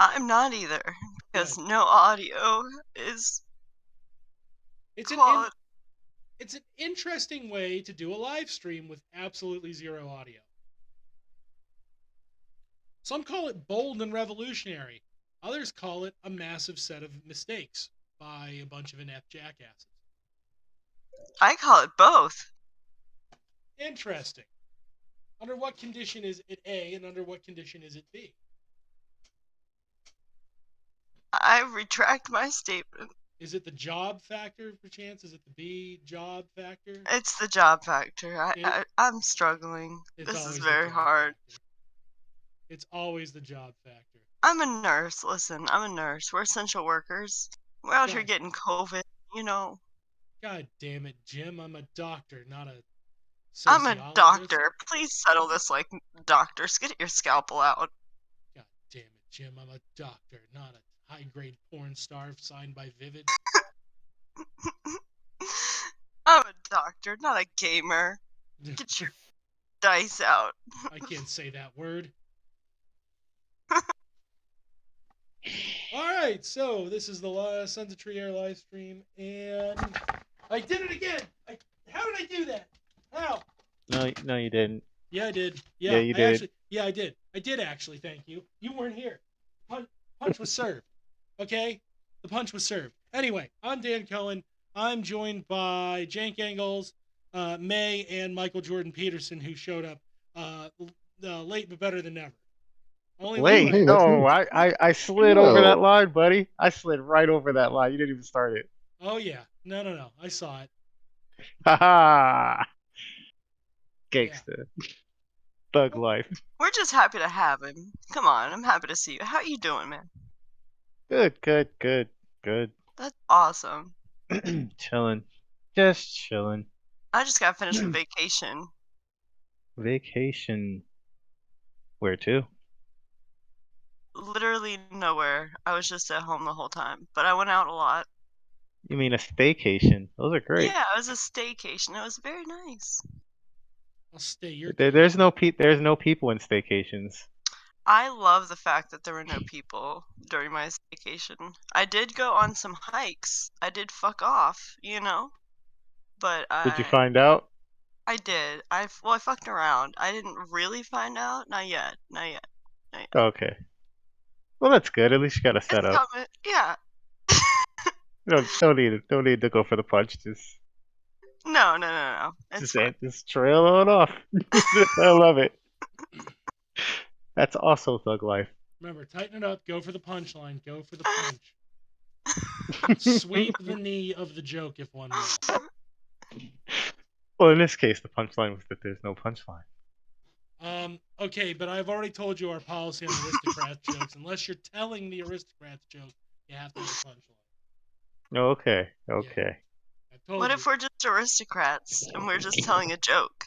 I'm not either, because Good. no audio is It's quality. it's an interesting way to do a live stream with absolutely zero audio. Some call it bold and revolutionary. Others call it a massive set of mistakes by a bunch of inept jackasses. I call it both. Interesting. Under what condition is it A, and under what condition is it B? I retract my statement. Is it the job factor, perchance? Is it the B job factor? It's the job factor. It, I'm struggling. it's This is always the very job hard. factor. It's always the job factor. I'm a nurse. Listen, I'm a nurse. We're essential workers. We're out here God, getting COVID, you know. God damn it, Jim. I'm a doctor, not a I'm a sociologist. doctor. Please settle this like doctors. Get your scalpel out. God damn it, Jim. I'm a doctor, not a high-grade porn star signed by Vivid. I'm a doctor, not a gamer. Get your dice out. I can't say that word. All right, so this is the Sons of Tree Air live stream, and I did it again. How did I do that? How? No, you didn't. Yeah, I did. Yeah, you did. Actually, yeah, I did. I did actually. Thank you. You weren't here. Punch was served. Okay, the punch was served. Anyway, I'm Dan Cohen. I'm joined by Jank Engels, May, and Michael Jordan Peterson, who showed up late but better than never. Only Wait, late. no, I slid over that line, buddy. I slid right over that line. You didn't even start it. Oh yeah, no. I saw it. Ha ha! Gangsta. Thug life. We're just happy to have him. Come on, I'm happy to see you. How you doing, man? Good. That's awesome. Chilling. Just chilling. I just got finished with vacation. Vacation. Where to? Literally nowhere. I was just at home the whole time, but I went out a lot. You mean a staycation? Those are great. Yeah, it was a staycation. It was very nice. I'll stay your. There's no people in staycations. I love the fact that there were no people during my staycation. I did go on some hikes. I did fuck off, you know? But Did you find out? I did. I fucked around. I didn't really find out. Not yet. Okay. Well, that's good. At least you got a setup. Yeah. Don't need to go for the punch. Just No. Just trail on off. I love it. That's also thug life. Remember, tighten it up. Go for the punchline. Go for the punch. Sweep the knee of the joke, if one will. Well, in this case, the punchline was that there's no punchline. Okay, but I've already told you our policy on aristocrats jokes. Unless you're telling the aristocrats joke, you have to have a punchline. Okay. Yeah. What if we're just aristocrats and we're just telling a joke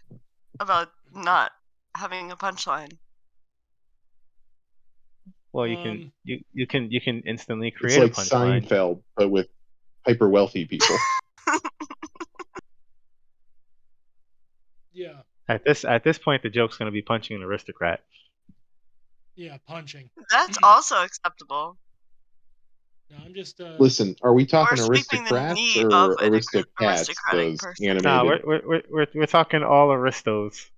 about not having a punchline? Well, you can instantly create a punchline. It's like Seinfeld, but with hyper wealthy people. Yeah. At this point, the joke's going to be punching an aristocrat. Yeah, punching. That's also acceptable. No, I'm just. Listen, are we talking aristocrats or aristocrats? Those animated. No, we're talking all aristos.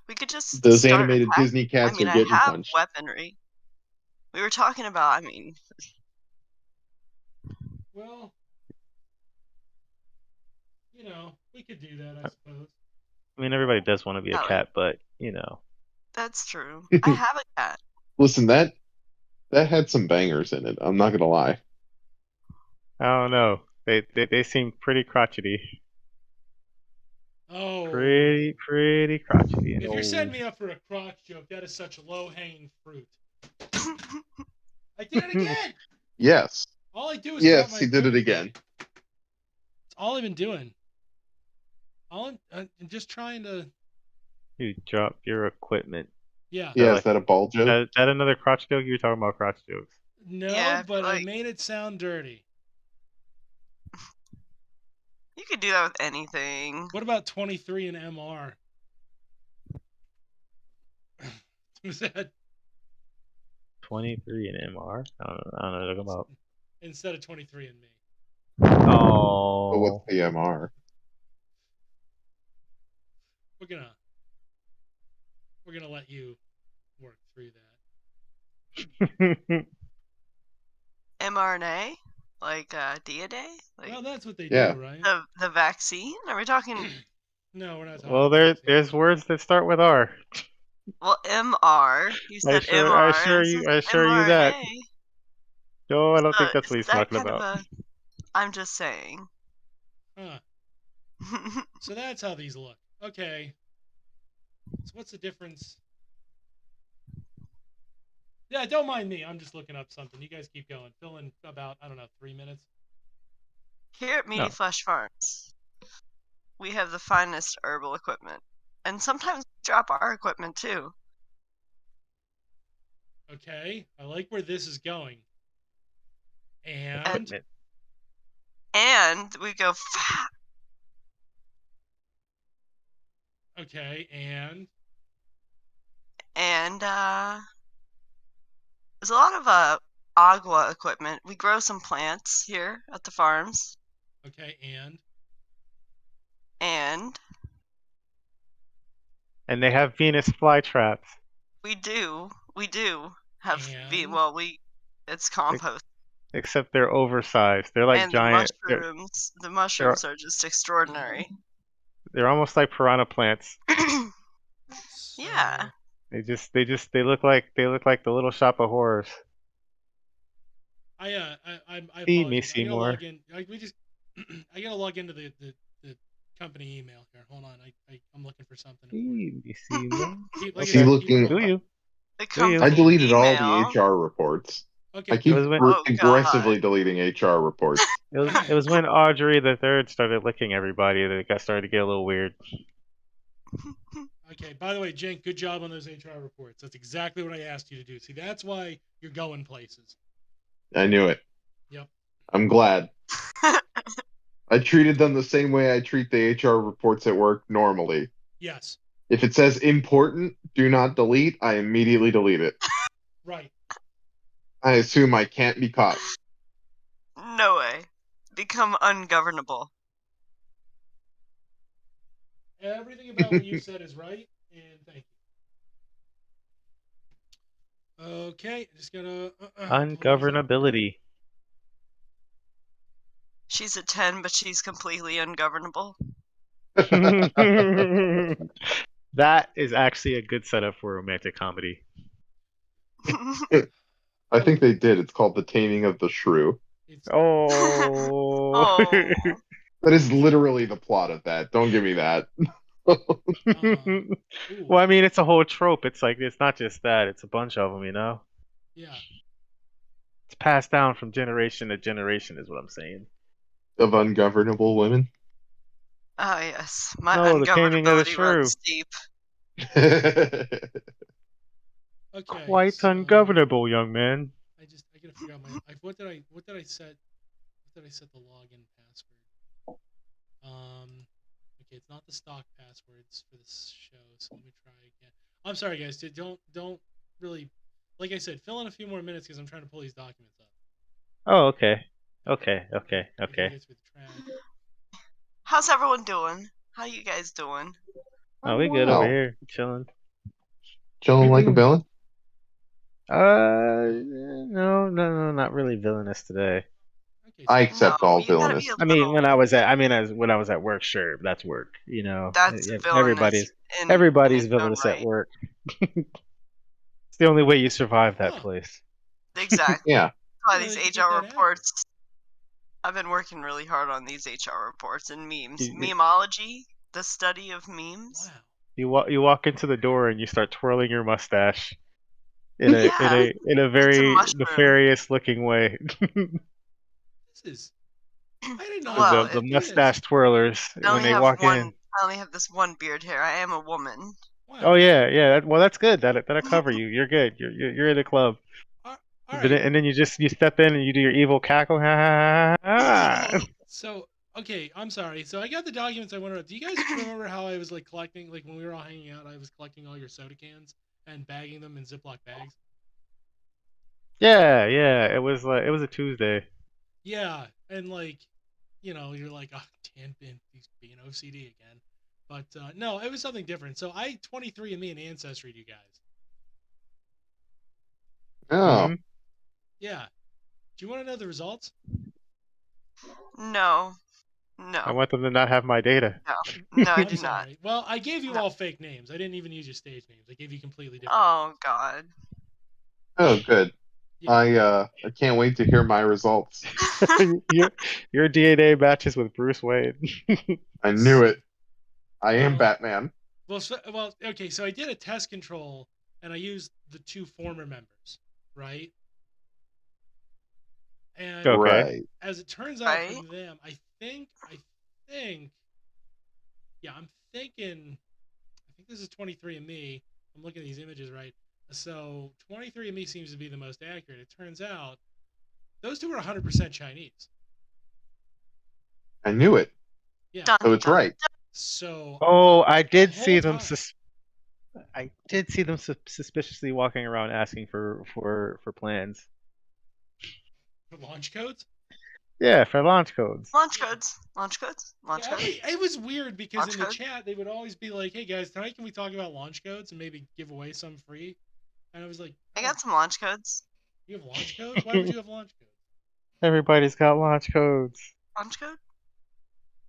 We could just. Those animated Disney cats are getting punched. Weaponry. We were talking about. Well, we could do that, I suppose. I mean, everybody does want to be a cat, but That's true. I have a cat. Listen, that had some bangers in it. I'm not gonna lie. I don't know. They seem pretty crotchety. Oh. Pretty crotchety. If you're setting me up for a crotch joke, that is such low-hanging fruit. I did it again. Yes. All I do is. Yes, he did it again. That's all I've been doing. I'm just trying to. You drop your equipment. Yeah. Yeah, is that a ball joke? Is that another crotch joke? You were talking about crotch jokes. No, but I made it sound dirty. You could do that with anything. What about 23 and MR? Was that 23 and MR. I don't know what about. Instead of 23 and me. Oh. But what's the MR? We're gonna let you work through that. mRNA, like DNA. Like, well, that's what they do, right? The vaccine. Are we talking? No, we're not talking. Well, there's words that start with R. Well, MR. You said MR. I assure you that. No, I don't think that's what he's talking about. I'm just saying. Huh. So that's how these look. Okay. So what's the difference? Yeah, don't mind me. I'm just looking up something. You guys keep going. Fill in about, 3 minutes. Here at Meaty Flesh Farms, we have the finest herbal equipment. And sometimes we drop our equipment too. Okay, I like where this is going. And we go okay, and there's a lot of agua equipment. We grow some plants here at the farms. Okay, and they have Venus flytraps. We do have it's compost. Except they're oversized. They're like giant. The mushrooms are just extraordinary. They're almost like piranha plants. Yeah. They look like the Little Shop of Horrors. I Feed me, Seymour. I gotta log into the company email here. Hold on, I'm looking for something. Feed me, Seymour. I deleted all the HR reports. Okay. I keep aggressively deleting HR reports. It was when Audrey the Third started licking everybody that it started to get a little weird. Okay, by the way, Cenk, good job on those HR reports. That's exactly what I asked you to do. See, that's why you're going places. I knew it. Yep. I'm glad. I treated them the same way I treat the HR reports at work normally. Yes. If it says important, do not delete, I immediately delete it. Right. I assume I can't be caught. No way. Become ungovernable. Everything about what you said is right, and thank you. Okay, just gotta... Ungovernability. She's a 10, but she's completely ungovernable. That is actually a good setup for romantic comedy. I think they did. It's called The Taming of the Shrew. Oh. That is literally the plot of that. Don't give me that. Well, I mean, it's a whole trope. It's like, it's not just that. It's a bunch of them, you know? Yeah. It's passed down from generation to generation is what I'm saying. Of ungovernable women? Oh, yes. My ungovernability runs deep. Okay. Quite ungovernable, young man. I gotta figure out what did I set the login password? Okay, it's not the stock passwords for this show, so let me try again. I'm sorry, guys. Don't really, like I said, fill in a few more minutes because I'm trying to pull these documents up. Oh, okay. Okay. How's everyone doing? How you guys doing? Oh, we good over here, chilling. Chilling like a villain? No, not really villainous today. Okay, I accept all villainous. I mean, when I was at work, sure, that's work. You know, that's everybody's villainous at work. It's the only way you survive that place. Exactly. Yeah. These HR reports. I've been working really hard on these HR reports and memes. Memeology, the study of memes. Wow. You walk into the door and you start twirling your mustache in a very nefarious looking way. This is. I didn't know the mustache twirlers when they walk in. I only have this one beard hair. I am a woman. Wow. Oh yeah. Well, that's good. That'll cover you. You're good. You're in the club. Right. And then you step in and you do your evil cackle. So okay, I'm sorry. So I got the documents I wanted. Do you guys remember how I was like collecting, like when we were all hanging out, I was collecting all your soda cans and bagging them in Ziploc bags? Yeah, yeah. It was a Tuesday. Yeah, and like, you're like, oh, Dan, he's being OCD again. But no, it was something different. So I 23andMe and Ancestry, you guys. Oh, Hmm. Yeah. Do you want to know the results? No. I No. want them to not have my data. No. No, I I'm do not. sorry. Well, I gave you No. all fake names. I didn't even use your stage names. I gave you completely different Oh names. God. oh, good. Yeah. I can't wait to hear my results. your your DNA matches with Bruce Wayne. I knew it. I am Well, Batman. well, okay. So I did a test control, and I used the 2 former members, right? And Okay. Right. as it turns out Right? from them, I think, yeah, I'm thinking, I think this is 23andMe. I'm looking at these images, right? So 23andMe seems to be the most accurate. It turns out those 2 are 100% Chinese. I knew it. Yeah. Dun, So it's dun, right. So Oh, I the did whole see them. time, I did see them suspiciously walking around asking for plans. for launch codes. Yeah, for launch codes. launch Yeah. codes. Launch codes. Launch Yeah, codes. it was weird because Launch in the code? chat they would always be like, "Hey guys, tonight can we talk about launch codes and maybe give away some free?" And I was like, I "Oh, got some launch codes. you have launch codes? Why would you have launch codes? Everybody's got launch codes. Launch code?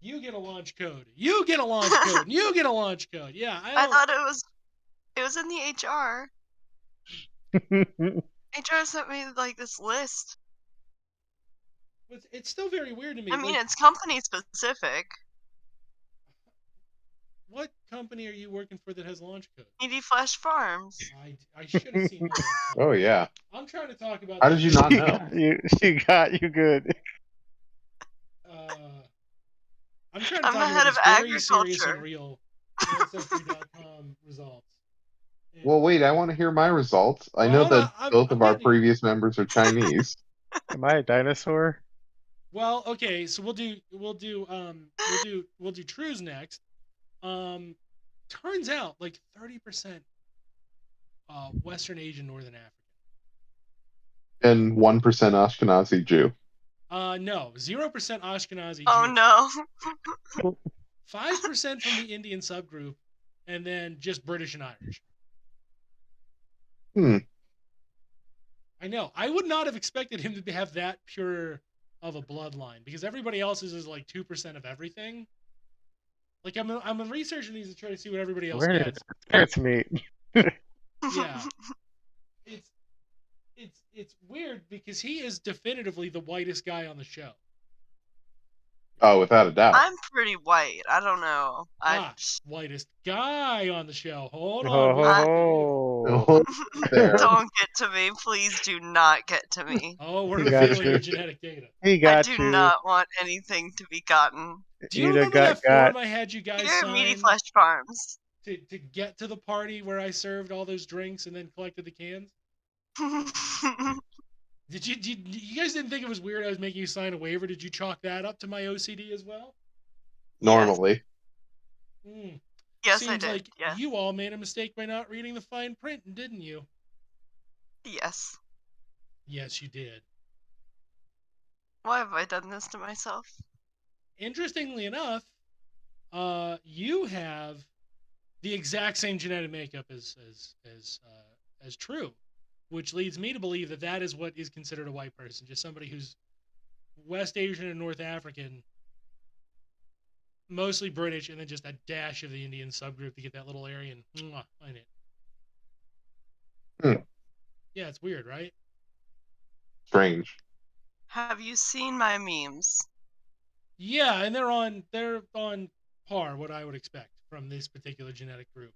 You get a launch code. You get a launch code. And you get a launch code." Yeah, I I don't. thought it was in the HR. HR sent me like this list. It's still very weird to me. I mean, Like, it's company specific. what company are you working for that has launch codes? Needy Flesh Farms. I should have seen that. Oh yeah. I'm trying to talk about. How the did you show. not know? She got you good. I'm trying to I'm talk the about head of these very serious and agriculture. real Ancestry.com results. And, Well, wait. I want to hear my results. I well, know hold on. that both I'm of our getting here. previous members are Chinese. Am I a dinosaur? Well, okay, so we'll do trues next. Turns out like 30% Western Asian, Northern African. And 1% Ashkenazi Jew. No, 0% Ashkenazi Oh Jew, no. 5% from the Indian subgroup, and then just British and Irish. Hmm. I know. I would not have expected him to have that pure of a bloodline because everybody else's is like 2% of everything. Like I'm researching these to try to see what everybody else Where did gets. his parents meet? Yeah, it's weird because he is definitively the whitest guy on the show. Oh, without a doubt. I'm pretty white. I don't know. Whitest guy on the show. Hold Ho on, we'll ho get to you. ho! There. Don't get to me. Please do not get to me. Oh, we're He got revealing you. your genetic data. He I got do you. not want anything to be gotten. Do you You done remember that got. form I had you guys Here, Meaty sign Flesh Farms. to get to the party where I served all those drinks and then collected the cans? Did you guys didn't think it was weird I was making you sign a waiver? Did you chalk that up to my OCD as well? Normally. Mm. Yes, I Seems did. like Yes. you all made a mistake by not reading the fine print, didn't you? Yes. Yes, you did. Why have I done this to myself? Interestingly enough, you have the exact same genetic makeup as True, which leads me to believe that that is what is considered a white person, just somebody who's West Asian and North African, mostly British, and then just a dash of the Indian subgroup to get that little Aryan in it. Hmm. Yeah, it's weird, right? Strange. Have you seen my memes? Yeah, and they're on par what I would expect from this particular genetic group.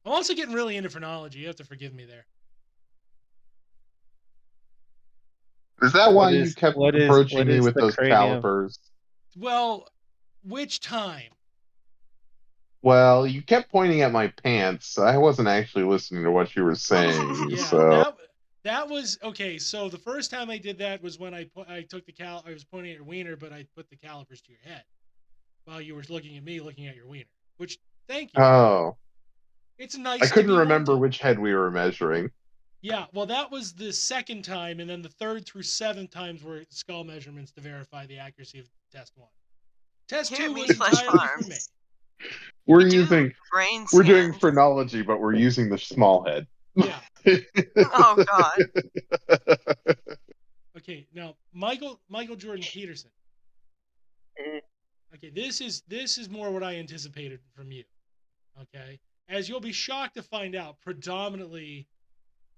I'm also getting really into phrenology. You have to forgive me there. Is that why you kept approaching me with the those cranium? calipers? Well, which time? Well, you kept pointing at my pants. I wasn't actually listening to what you were saying. Yeah, So that was okay. So the first time I did that was when I took the I was pointing at your wiener, but I put the calipers to your head while you were looking at me, looking at your wiener. Which, thank you. Oh, It's nice. I couldn't to be remember wanted. which head we were measuring. Yeah, well, that was the second time, and then the third through seventh times were skull measurements to verify the accuracy of test 1. Test Here 2 at was Meaty Flesh entirely for me. Farms, We're we do using brain we're doing scans. phrenology, but we're using the small head. Yeah. Oh God. Okay, now Michael Jordan Peterson. Okay, this is more what I anticipated from you. Okay, as you'll be shocked to find out, predominantly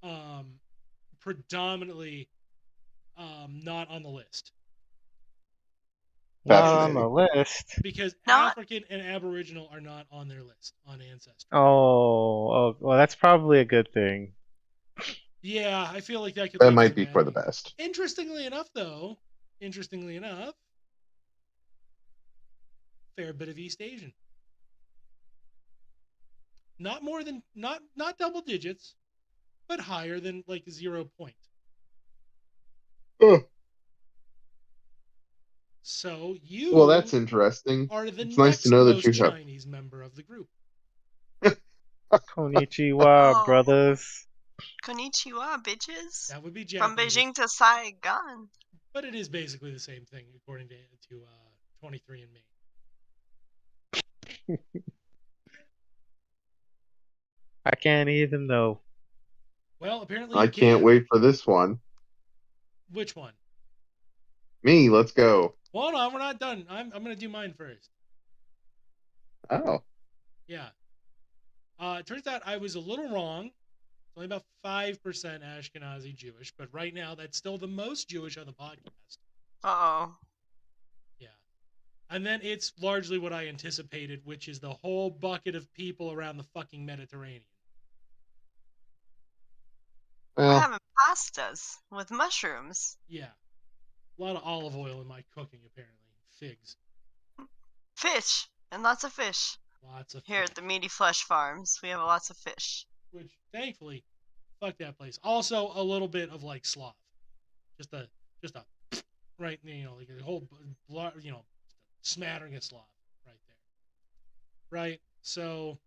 not on the list. Not on Fascinating. the list. Because Not African and Aboriginal are not on their list on Ancestry. Oh, well, that's probably a good thing. Yeah, I feel like that could That lead might to be for the best. Interestingly enough, fair bit of East Asian. Not more than not double digits, but higher than like 0 point. Oh, So you well, that's interesting. are the It's nice to next know that most you have. Chinese member of the group. Konnichiwa, Oh. brothers. konnichiwa, bitches. That would be From Japanese. Beijing to Saigon. But it is basically the same thing according to 23andMe. I can't even know. Well, apparently I you can't can. wait for this one. Which one? Me, let's go. Well, hold on, we're not done. I'm going to do mine first. Oh. Yeah. It turns out I was a little wrong. It's only about 5% Ashkenazi Jewish, but right now that's still the most Jewish on the podcast. Uh-oh. Yeah. And then it's largely what I anticipated, which is the whole bucket of people around the fucking Mediterranean. We're Well, having pastas with mushrooms. Yeah. A lot of olive oil in my cooking, apparently. Figs. Fish. And lots of fish. Lots of Here fish. at the Meaty Flesh Farms, we have lots of fish. Which, thankfully, fuck that place. Also, a little bit of, like, sloth. Just a, right, like a whole, smattering of sloth right there. Right? So,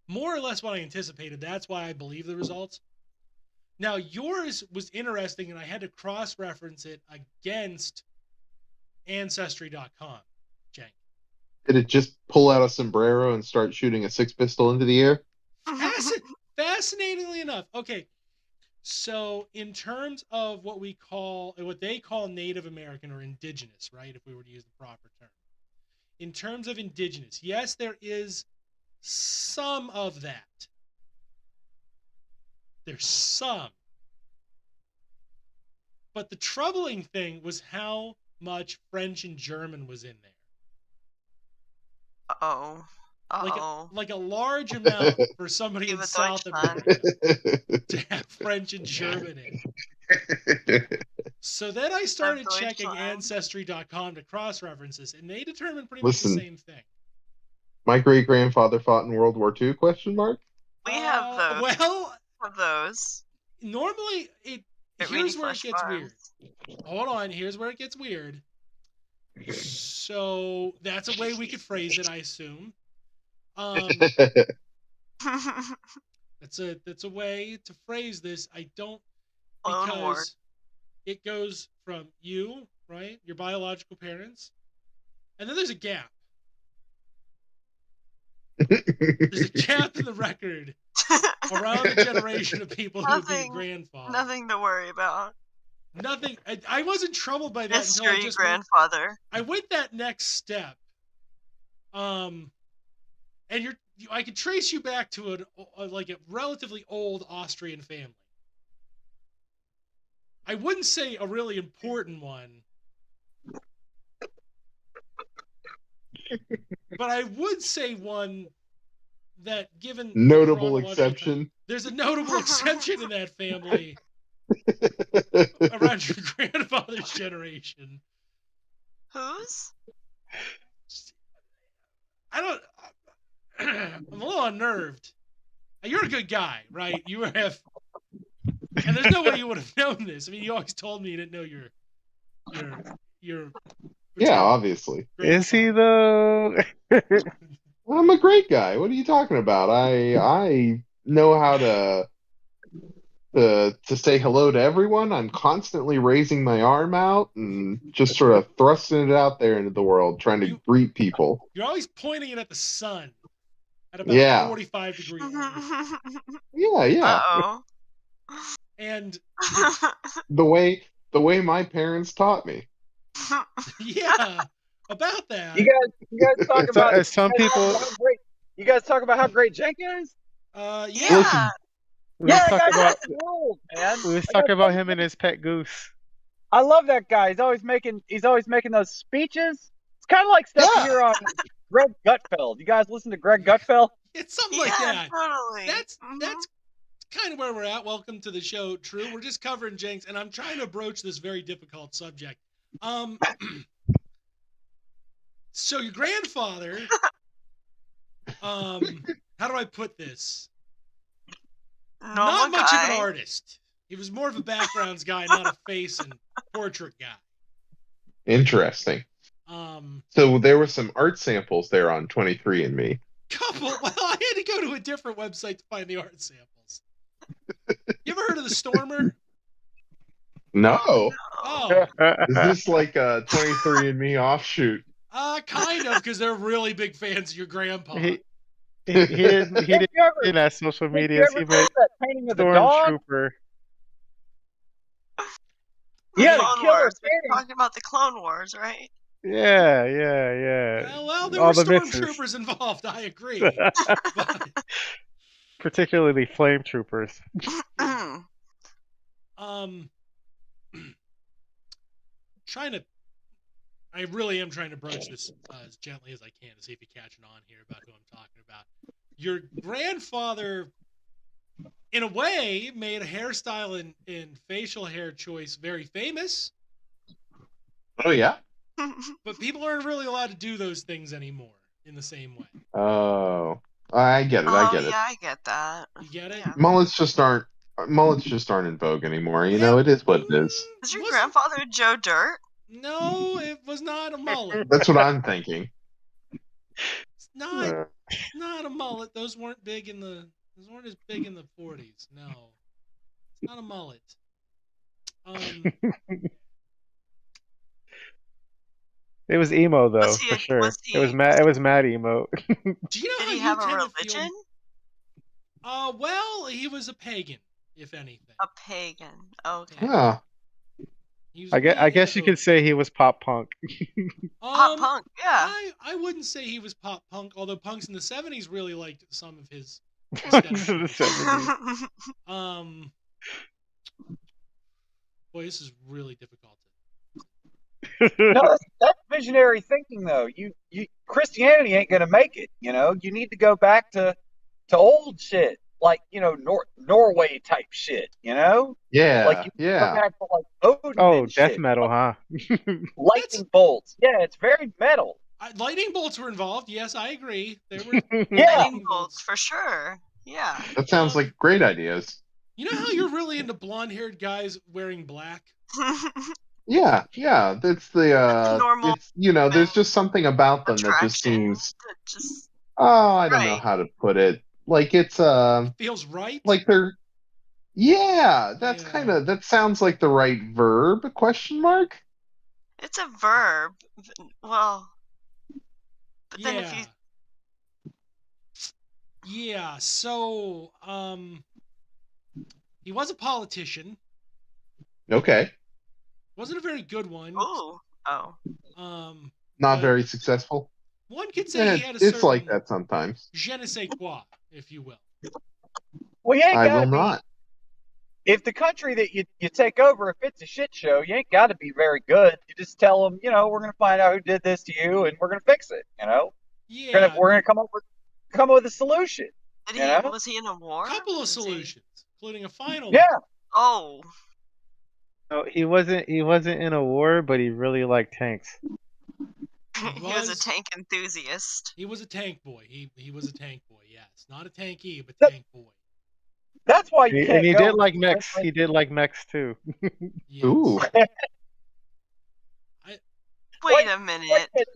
more or less what I anticipated. That's why I believe the results. Now, yours was interesting, and I had to cross-reference it against Ancestry.com, Jank. did it just pull out a sombrero and start shooting a 6-pistol into the air? Fascinatingly enough, okay, so in terms of what they call Native American or indigenous, right, if we were to use the proper term. In terms of indigenous, yes, there is some of that. There's some. But the troubling thing was how much French and German was in there. Uh-oh. Uh-oh. Like a large amount for somebody in Liebe South Deutschland. America to have French and German in. So then I started checking Deutschland. Ancestry.com to cross-reference this, and they determined pretty much Listen. the same thing. My great-grandfather fought in World War II, question mark? We have those. Well, Of those. normally here's where it gets weird. Hold on, here's where it gets weird. So that's a way we could phrase it, I assume. That's a way to phrase this. I don't Clone War. because it goes from you, right, your biological parents, and then there's a gap. There's a gap in the record around the generation of people who would be the grandfather. Nothing to worry about. Nothing. I wasn't troubled by that until I Mystery just grandfather. I went that next step. And I could trace you back to a relatively old Austrian family. I wouldn't say a really important one, but I would say one that, given Notable exception. there's a notable exception in that family around your grandfather's generation. Whose? I'm a little unnerved. You're a good guy, right? You have, and there's no way you would have known this. I mean, you always told me you didn't know your. Yeah, obviously. Is he though? I'm a great guy. What are you talking about? I know how to to say hello to everyone. I'm constantly raising my arm out and just sort of thrusting it out there into the world, trying to greet people. You're always pointing it at the sun at about Yeah. 45 degrees. Yeah. Uh-oh. And The way my parents taught me. yeah, about that. You guys talk about some people. You guys talk about how great Jenkin is. Yeah. Yeah. We was talking that about guy's rules, man. we was talking about him and his pet goose. I love that guy. He's always making those speeches. It's kind of like stuff you hear on Greg Gutfeld. You guys listen to Greg Gutfeld? It's something like that. Totally. That's kind of where we're at. Welcome to the show, True. We're just covering Jenks, and I'm trying to broach this very difficult subject. So your grandfather, how do I put this? Not much of an artist. He was more of a backgrounds guy, not a face and portrait guy. Interesting. So there were some art samples there on 23andMe. Well, I had to go to a different website to find the art samples. You ever heard of the Stormer? No. Oh. Is this like a 23andMe offshoot? Kind of, because they're really big fans of your grandpa. He didn't in that social media. He made that painting of the dog? Stormtrooper. Yeah, Clone Wars. We're talking about the Clone Wars, right? Yeah. Well, there were stormtroopers involved. I agree. But, particularly flame troopers. I really am trying to broach this as gently as I can to see if you're catching on here about who I'm talking about. Your grandfather, in a way, made a hairstyle and facial hair choice very famous. Oh, yeah? But people aren't really allowed to do those things anymore in the same way. Oh, I get it. I get it. Yeah, I get that. You get it? Yeah. Mullets just aren't in vogue anymore. You know, it is what it is. Is your grandfather Joe Dirt? No, it was not a mullet. That's what I'm thinking. It's not a mullet. Those weren't as big in the 40s. No. It's not a mullet. It was emo though, for sure. It was mad emo. Do you know Did he have a religion? Well, he was a pagan, if anything. A pagan. Okay. Yeah. I guess you could say he was pop punk. Pop punk, yeah. I wouldn't say he was pop punk, although punks in the 70s really liked some of his boy, this is really difficult. No, that's visionary thinking, though. You Christianity ain't gonna make it. You know, you need to go back to old shit, like Norway type shit. You know? Yeah. Like go back to like Odin and death shit. metal, huh? Lightning bolts. Yeah, it's very metal. Lightning bolts were involved. Yes, I agree. There were lightning bolts for sure. Yeah. That sounds like great ideas. You know how you're really into blonde-haired guys wearing black? Yeah. That's the normal. It's, there's just something about them that just seems. I don't know how to put it. Like it feels right. Like they're. Yeah, that sounds like the right verb? Question mark. It's a verb. Well, but then if you. Yeah. So, he was a politician. Okay. Wasn't a very good one. Oh. Not very successful. One could say he had a certain. It's like that sometimes. Je ne sais quoi, if you will. Well, you ain't I gotta will not. If the country that you take over, if it's a shit show, you ain't got to be very good. You just tell them, we're going to find out who did this to you, and we're going to fix it. Yeah. We're going to come up with a solution. Was he in a war? A couple of solutions, including a final. Yeah. One. Oh. No, he wasn't in a war, but he really liked tanks. He was a tank enthusiast. He was a tank boy. He was a tank boy. Yes, not a tanky, but tank boy. That's why you can't. And he did like mechs. He did like mechs too. Yes. Ooh. Wait a minute. That's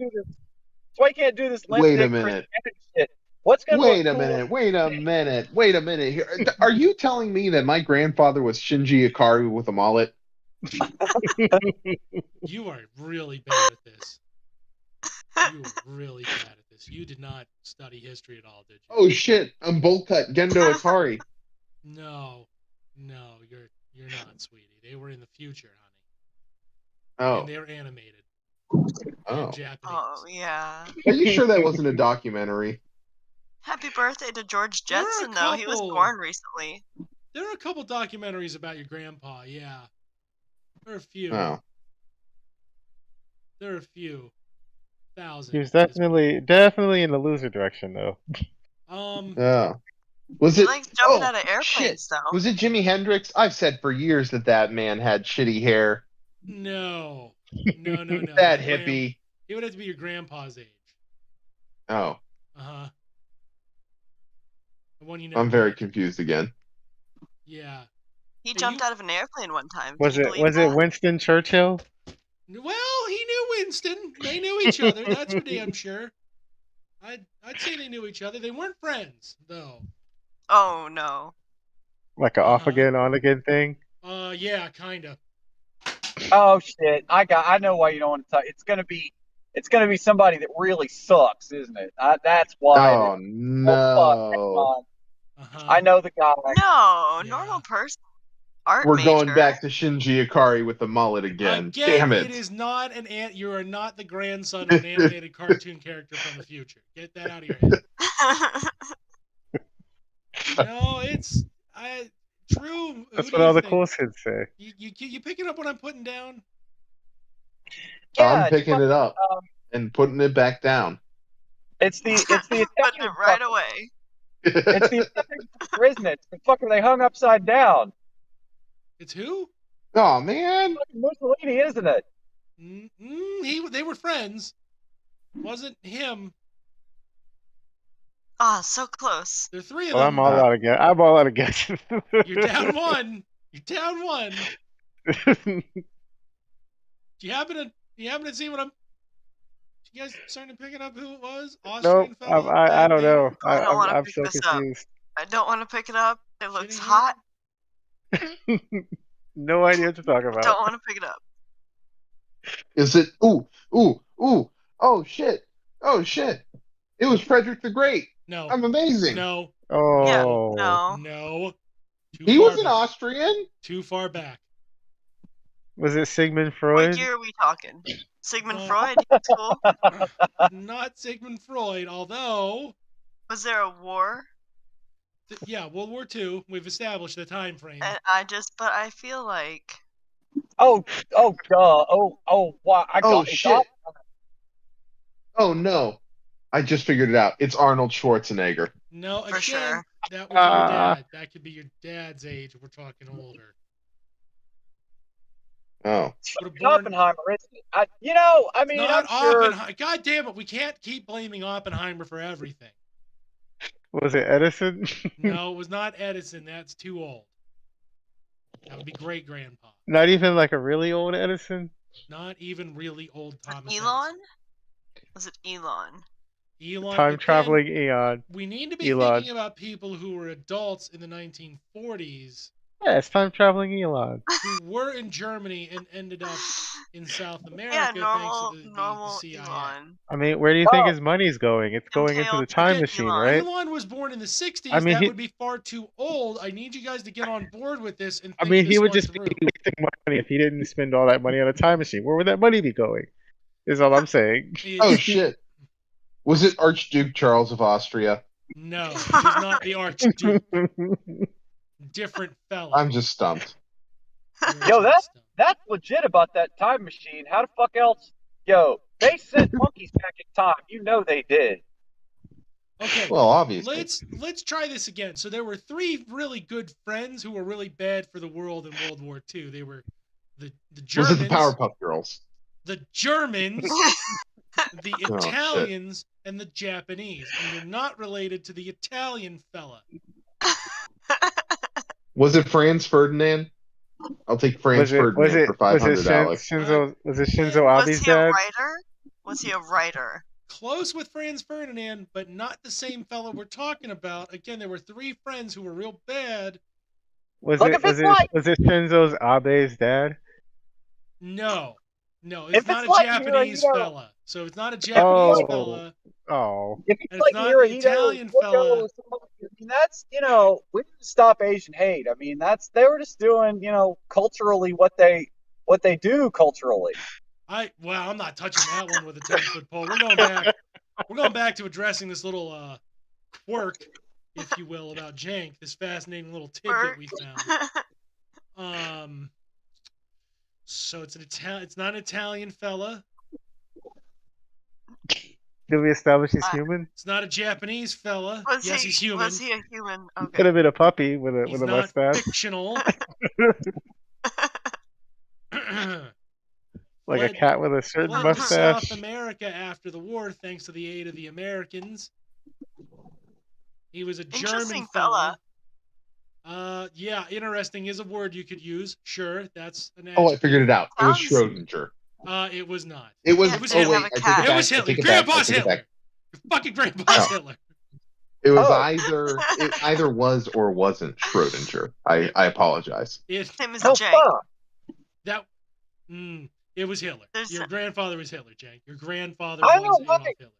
why you can't do this. Wait a minute. Shit. What's going to look Wait a cool? minute. Wait a minute. Wait a minute. Here, are you telling me that my grandfather was Shinji Ikari with a mullet? You are really bad at this. You are really bad at this. You did not study history at all, did you? Oh shit! I'm bowl cut Gendo Ikari. No, you're not, sweetie. They were in the future, honey, Oh, and they're animated oh. and Japanese. Oh, yeah. Are you sure that wasn't a documentary? Happy birthday to George There are a Jetson, though. He was couple. born recently. There are a couple documentaries about your grandpa. Yeah, there are a few. Oh, There are a few. Thousand. He was definitely in the loser direction, though. oh. Was He it? likes jumping Oh out of airplanes, shit! though. Was it Jimi Hendrix? I've said for years that man had shitty hair. No. That hippie. He would have to be your grandpa's age. Oh, The one you never I'm very met. confused again. Yeah. He Hey, jumped out of an airplane one time. Was Can you it believe that? Winston Churchill? Well, he knew Winston. They knew each other. That's for damn sure. I'd say they knew each other. They weren't friends, though. Oh, no. Like a off again, on again thing? Yeah, kinda. Oh shit! I know why you don't want to talk. It's gonna be somebody that really sucks, isn't it? That's why. Oh Oh, fuck, no! hang on. I know the guy. No, Yeah. normal person. Art We're major. going back to Shinji Ikari with the mullet again. Damn it! It is not an ant. You are not the grandson of an animated cartoon character from the future. Get that out of your head. No, it's true. That's Who do what all you the think? cool kids say. You picking up what I'm putting down? Yeah, I'm it's picking fucking, it up and putting it back down. It's the Putting Italian it right fucker. away. It's the Italian fucker, isn't it? The fucker they hung upside down. It's who? Oh man! Fucking Mussolini, isn't it? They were friends. Wasn't him. Ah, so close. There are three of Well, them. I'm all out of guesses. You're down one. You're down one. Do you happen to see what I'm? You guys starting to pick it up who it was? Austrian Nope, fella? I don't know. I don't want to I'm pick so this up. confused. I don't want to pick it up. It looks Shitty hot. No idea what to talk about. Don't want to pick it up. Is it? Ooh! Oh shit! Oh shit! It was Frederick the Great. No. I'm amazing. No. Oh. Yeah, no. No. Too He far was an back. Austrian. Too far back. Was it Sigmund What Freud? year are we talking? Sigmund No. Freud? He's cool. Not Sigmund Freud, although. Was there a war? Yeah, World War II. We've established the time frame. And but I feel like. Oh, duh. Oh, wow. Oh shit! Oh no! I just figured it out. It's Arnold Schwarzenegger. No, For again, sure. that would be your dad. That could be your dad's age if we're talking older. Oh. Would have born- Oppenheimer, isn't it? I mean, Not I'm sure. Oppenheimer. God damn it, we can't keep blaming Oppenheimer for everything. Was it Edison? No, it was not Edison. That's too old. That would be great grandpa. Not even like a really old Edison? Not even really old Thomas Elon? Was it Elon? Edison. Elon. Time again, traveling Eon. We need to be Elon. thinking about people who were adults in the 1940s Yeah, it's time traveling Elon. who were in Germany and ended up in South America Yeah, thanks normal, to the normal CIA. Elon. I mean, where do you think Oh. his money's going? It's going into the Impaled time Again, machine, Elon. right? Elon was born in the 60s. I mean, that he- would be far too old. I need you guys to get on board with this and think I mean, he this would one just be through. wasting money if he didn't spend all that money on a time machine. Where would that money be going? Is all I'm saying. Oh shit! Was it Archduke Charles of Austria? No, it was not the Archduke. Different fella. I'm just stumped. Yo, that's legit about that time machine. How the fuck else? Yo, they sent monkeys back in time. You know they did. Okay. Well, obviously. Let's try this again. So there were three really good friends who were really bad for the world in World War II. They were the Was Germans, it the Powerpuff Girls? the Germans, the Oh, shit. Italians, and the Japanese. And you're not related to the Italian fella. Was it Franz Ferdinand? I'll take Franz Ferdinand for $500. Shinzo Was Abe's he a dad? writer? Was he a writer? close with Franz Ferdinand, but not the same fella we're talking about. Again, there were 3 friends who were real bad. Was Look, it if it's like Shinzo Abe's dad? No, it's if not it's a like Japanese Hirohito, fella. So it's not a Japanese Oh, fella, if it's and it's like not an Hirohito, Italian Yoko, fella. or somebody, I mean, that's we need to stop Asian hate. I mean, they were just doing culturally what they do culturally. I'm not touching that one with a 10-foot pole. We're going back. We're going back to addressing this little quirk, if you will, about Jank. This fascinating little tidbit we found. So it's it's not an Italian fella. Did we establish he's human? It's not a Japanese fella. He's human. Was he a human? Okay. Could have been a puppy with He's a not mustache. fictional. Like a cat with a certain fled to mustache. South America after the war, thanks to the aid of the Americans. He was a German Interesting fella. Yeah, interesting is a word you could use. Sure, that's an adjective. Oh, I figured it out. It was Sounds- Schrodinger. It was not. It was. Yeah, Oh they have wait, a I take it cat. back. It was I Hitler. take it back. I Grandpa's take it Hitler. back. Your fucking grandpa's Oh. Hitler. It was Oh. it either was or wasn't Schrodinger. I apologize. It His name is Oh, Jake. fuck. that. It was Hitler. There's- Your grandfather was Hitler, Jake. Your grandfather I was know, Adolf right? Hitler.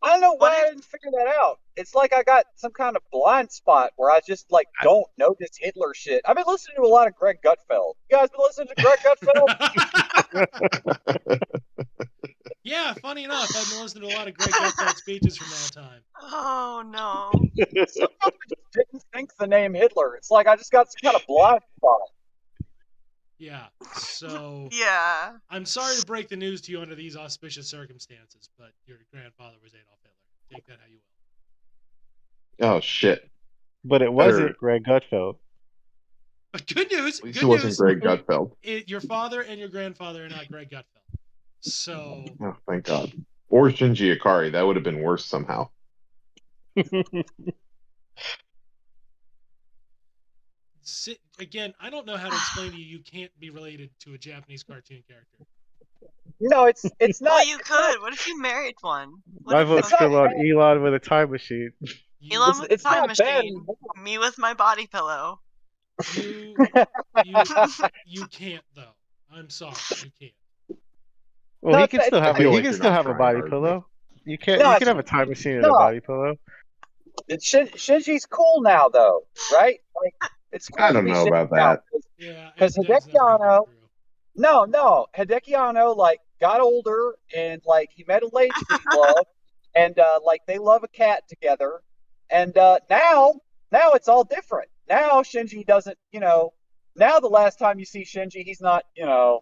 I don't know why What if- I didn't figure that out. It's like I got some kind of blind spot where I just don't notice Hitler shit. I've been listening to a lot of Greg Gutfeld. You guys been listening to Greg Gutfeld? Yeah, funny enough, I've been listening to a lot of Greg Gutfeld speeches from that time. Oh no. Sometimes I just didn't think the name Hitler. It's like I just got some kind of blind spot. Yeah, so Yeah. I'm sorry to break the news to you under these auspicious circumstances, but your grandfather was Adolf Hitler. Take that how you will. Oh shit! But it wasn't Greg Gutfeld. But good news, At least good it wasn't news. Greg Gutfeld. Your father and your grandfather are not Greg Gutfeld. So Oh, thank God. Or Shinji Ikari. That would have been worse somehow. again, I don't know how to explain to you. You can't be related to a Japanese cartoon character. No, it's not. Well, you could. What if you married one? What My if vote's you- still on Elon with a time machine. Elon with a It's time not bad machine. anymore. Me with my body pillow. You can't though. I'm sorry, you can't. Well, No, he can it's- still have I feel he like can you're still not have a trying body hard pillow. You can't. No, You it's- can have a time machine and a no. body pillow. Shinji's cool now, though, right? Like, it's cool I to don't be know Shinji about now, that. 'cause- Yeah, Because that's Hideki not Anno- true. No, Hideki Anno got older and he met a lady that he loved, and they love a cat together, and now it's all different. Now Shinji doesn't, Now the last time you see Shinji, he's not, Now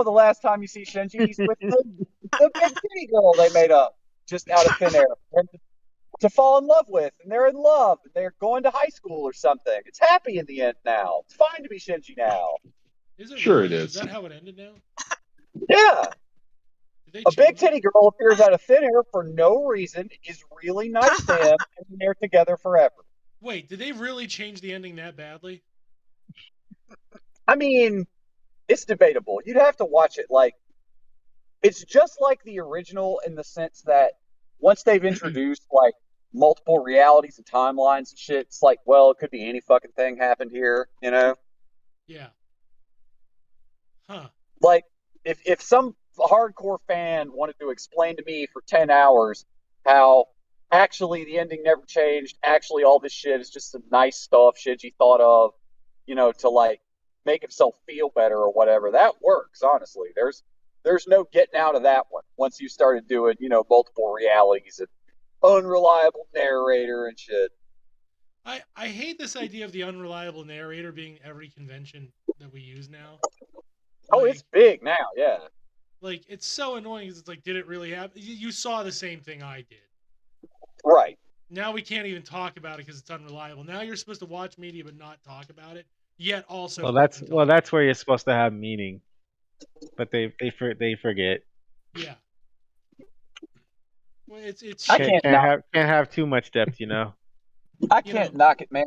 the last time you see Shinji, he's with the big kitty girl they made up just out of thin air and to fall in love with, and they're in love, and they're going to high school or something. It's happy in the end now. It's fine to be Shinji now. Is it Sure really? it Is is. that how it ended now? Yeah. Did they A big change it? titty girl appears out of thin air for no reason, is really nice to him, and they're together forever. Wait, did they really change the ending that badly? I mean, it's debatable. You'd have to watch it. It's just like the original in the sense that once they've introduced multiple realities and timelines and shit, it's well, it could be any fucking thing happened here, Yeah. Huh. If some hardcore fan wanted to explain to me for 10 hours how actually the ending never changed, actually all this shit is just some nice stuff Shinji thought of, to make himself feel better or whatever, that works, honestly. There's no getting out of that one once you started doing, multiple realities and unreliable narrator and shit. I hate this idea of the unreliable narrator being every convention that we use now. Oh, it's big now, yeah. It's so annoying. It's did it really happen? You saw the same thing I did. Right. Now we can't even talk about it because it's unreliable. Now you're supposed to watch media but not talk about it. Yet also. Well, that's where you're supposed to have meaning, but they forget. Yeah. Well, it's. I can't have too much depth, I can't knock it, man.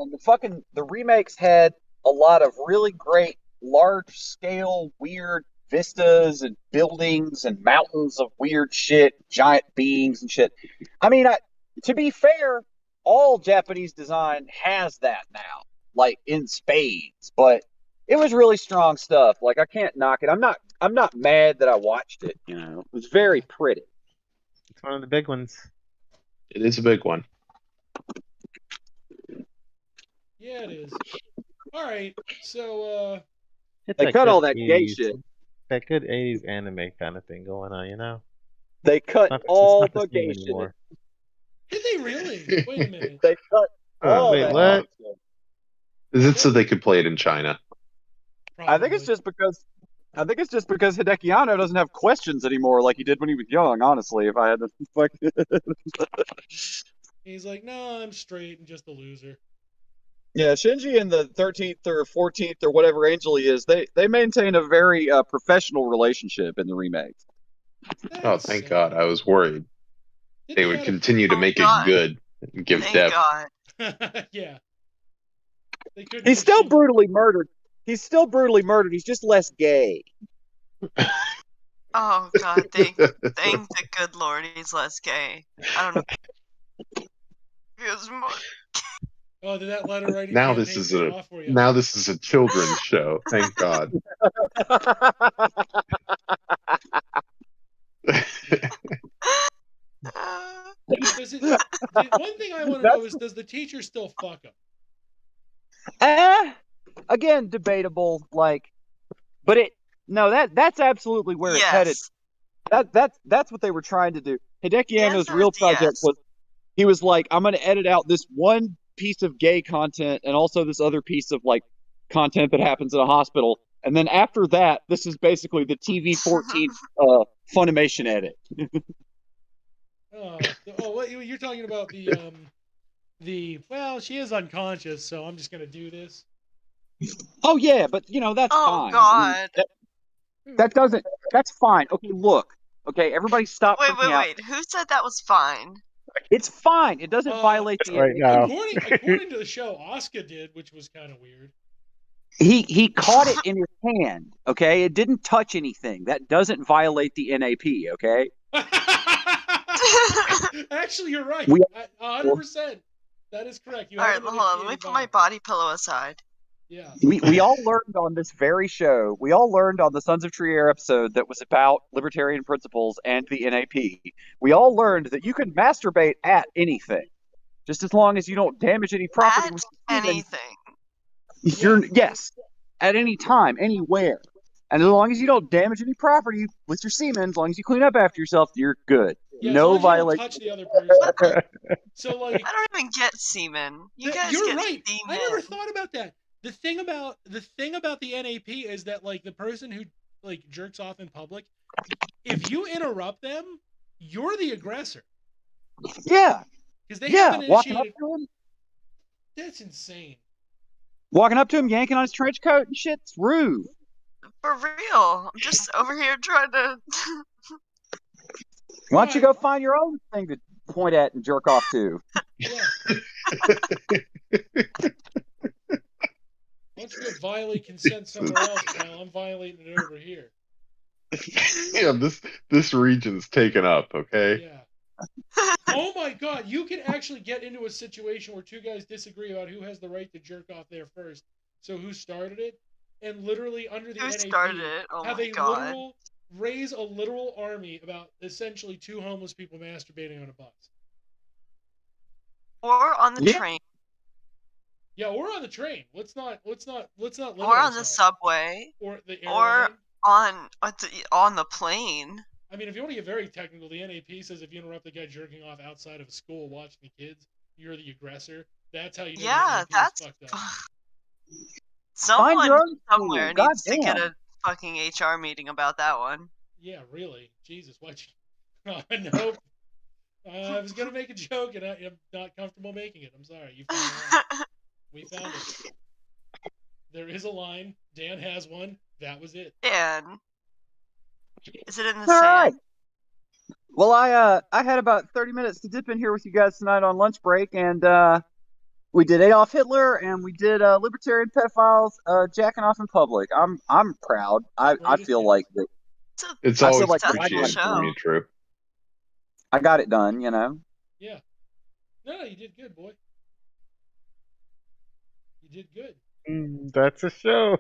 The remakes had a lot of really great, large scale, weird vistas and buildings and mountains of weird shit, giant beings and shit. I mean, to be fair, all Japanese design has that now, like in spades. But it was really strong stuff. Like I can't knock it. I'm not mad that I watched it. You know, it was very pretty. It's one of the big ones. It is a big one. Yeah, it is. All right, so It's They that cut good all that gay 80s, shit. that good 80s anime kind of thing going on, you know? They cut It's all not the the same gay shit. anymore. did they really? Wait a minute. They cut all Wait, that what? gay shit. Is it so they could play it in China? I think it's just because Hideki Anno doesn't have questions anymore like he did when he was young. Honestly, if I had to, like, He's like, no, I'm straight and just a loser. yeah, Shinji and the 13th or 14th or whatever angel he is, they maintain a very professional relationship in the remakes. Oh, thank God. I was worried. They would continue to make it good and give Thank depth. God. Yeah. He's still brutally murdered. He's still brutally murdered. He's just less gay. Oh God, thank the good Lord he's less gay. I don't know. Feels more. Oh, did that letter writing Now campaign this is pay a off for you? now this is a children's show. Thank God. One thing I want to know is, does the teacher still fuck him? Again, debatable. Like, but that's absolutely where it's headed. That's what they were trying to do. Hideki Anno's real project was, he was like, I'm going to edit out this one piece of gay content and also this other piece of like content that happens in a hospital, and then after that, this is basically the TV-14 Funimation edit. What you're talking about, well, she is unconscious, so I'm just gonna do this. Oh yeah, but that's fine. God. I mean, that's fine. Okay, look. Okay, everybody stop freaking out. Wait. Who said that was fine? It's fine. It doesn't violate the right now. According to the show, Asuka did, which was kind of weird. He caught it in his hand. Okay, it didn't touch anything. That doesn't violate the NAP. Okay. Actually, you're right. 100%. That is correct. All right, hold on. Let me put my body pillow aside. Yeah. We all learned on this very show. We all learned on the Sons of Trier episode that was about libertarian principles and the NAP. We all learned that you can masturbate at anything, just as long as you don't damage any property. At anything. Yes, at any time, anywhere, and as long as you don't damage any property with your semen, as long as you clean up after yourself, you're good. Yeah, no violation. Touch the other person. So like, I don't even get semen. You guys you're get right. semen. I never thought about that. The thing about the NAP is that like the person who like jerks off in public, if you interrupt them, you're the aggressor. Yeah. Because they haven't walking initiated. up to him. That's insane. Walking up to him, yanking on his trench coat and shit's rude. For real. I'm just over here trying to. Why don't you go find your own thing to point at and jerk off to? Yeah. Why don't you go violate consent somewhere else, pal? I'm violating it over here. Yeah, this region's taken up, okay? Yeah. Oh my God, you can actually get into a situation where two guys disagree about who has the right to jerk off there first. So who started it? And literally under the NAP, raise a literal army about essentially two homeless people masturbating on a bus. Or on the train. Yeah, or on the train. Let's not limit or on the subway. Or the airline. Or on the plane. I mean, if you want to get very technical, the NAP says if you interrupt the guy jerking off outside of a school watching the kids, you're the aggressor. That's how you know the NAP is fucked up. Someone somewhere needs to get a fucking HR meeting about that one. Yeah, really. Jesus, what? No. I was gonna make a joke, and I'm not comfortable making it. I'm sorry. You found it. We found it. There is a line. Dan has one. That was it. Dan. Is it in the All sand? Right. Well, I had about 30 minutes to dip in here with you guys tonight on lunch break, and We did Adolf Hitler, and we did libertarian pedophiles jacking off in public. I'm proud. I Greatest feel hits. like that. It's a It's I feel always like I successful got appreciated it from show. you, True. I got it done. You know. Yeah. No, you did good, boy. You did good. That's a show.